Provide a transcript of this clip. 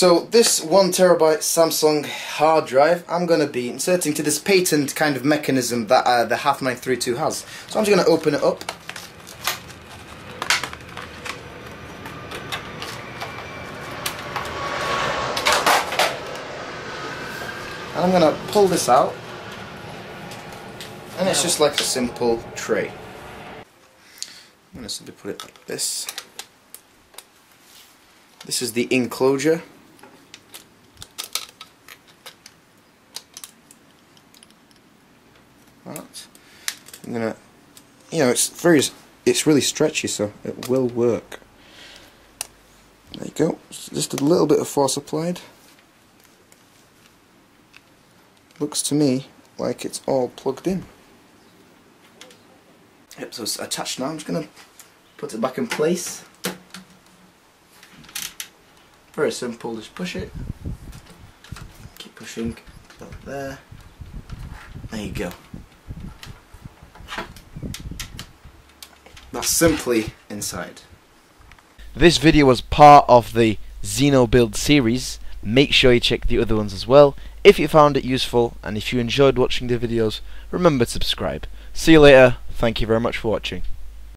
so this 1 terabyte Samsung hard drive I'm going to be inserting to this patent kind of mechanism that the HAF 932 has. So I'm just going to open it up. And I'm going to pull this out, and it's just like a simple tray. I'm going to simply put it like this. This is the enclosure. Right. I'm going to, it's really stretchy, so it will work. There you go. Just a little bit of force applied. Looks to me like it's all plugged in. Yep, so it's attached now. I'm just going to put it back in place. Very simple, just push it. Keep pushing, up there. There you go. That's simply inside. This video was part of the XenoBUILD series. Make sure you check the other ones as well. If you found it useful and if you enjoyed watching the videos, remember to subscribe. See you later. Thank you very much for watching.